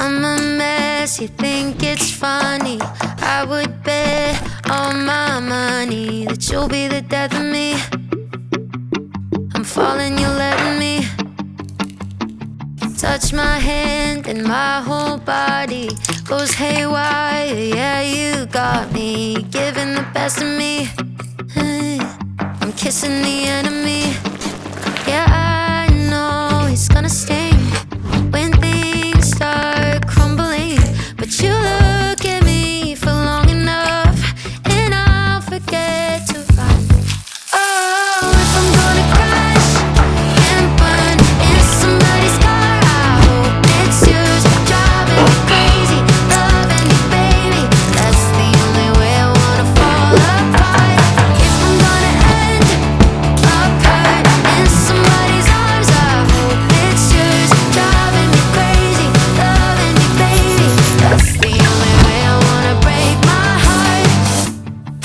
I'm a mess, you think it's funny. I would bet all my money that you'll be the death of me. I'm falling, you're letting me touch my hand and my whole body goes haywire. Yeah, you got me giving the best of me. I'm kissing the enemy. Yeah, I know it's gonna sting when things start crumbling, but you look at me for long enough and I'll forget to run. Oh, if I'm gonna crash and burn in somebody's car, I hope it's yours. Driving me crazy, loving you, baby. That's the only way I wanna fall apart. If I'm gonna end up hurt in somebody's arms, I hope it's yours. Driving me crazy, loving you, baby. That's the only way I wanna break my heart.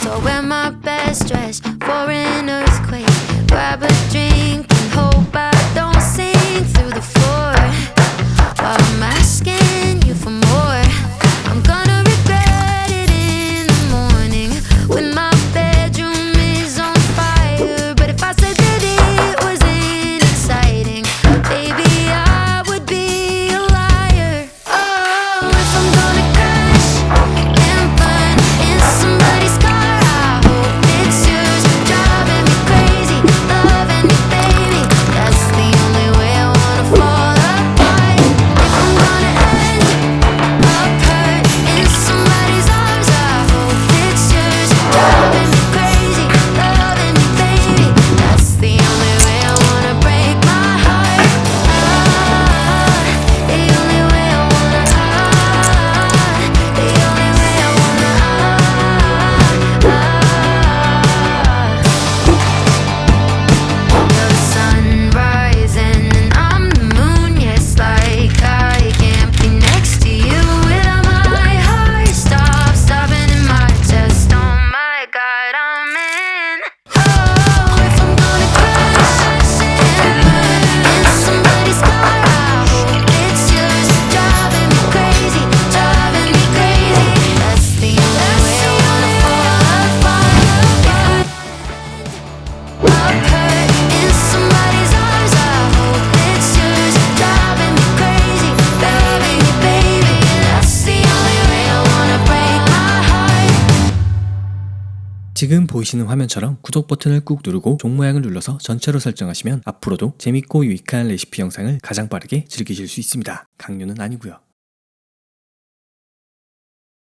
So I wear my best dress for an earthquake. Grab a drink and hope I don't sink through the floor while I'm asking you for more. I'm gonna regret it in the morning when my bedroom is on fire. But if I said that it wasn't exciting, baby, I would be a liar. Oh, if I'm gonna crash and burn in somebody's car, I hope it's yours. Driving me crazy, loving you, baby. That's the only way I wanna fall apart. If I'm gonna end up hurt in somebody's arms, I hope it's yours. Driving me crazy, loving you, baby. That's the only way I wanna break my heart. The only way I wanna. The only way I wanna. The sun rising and I'm the moon. Yes, like I can't be next to you without my heart stopping in my chest. Oh my God, I'm in. Oh, if I'm gonna crash and burn in somebody's car, I hope it's yours. Driving me crazy, driving me crazy. That's the only way I wanna fall apart. Up hurt in somebody's arms, I hope it's yours. Driving me crazy, loving you, baby. That's the only way I wanna break my heart. 지금 보이시는 화면처럼 구독 버튼을 꾹 누르고 종 모양을 눌러서 전체로 설정하시면 앞으로도 재밌고 유익한 레시피 영상을 가장 빠르게 즐기실 수 있습니다. 강요는 아니고요.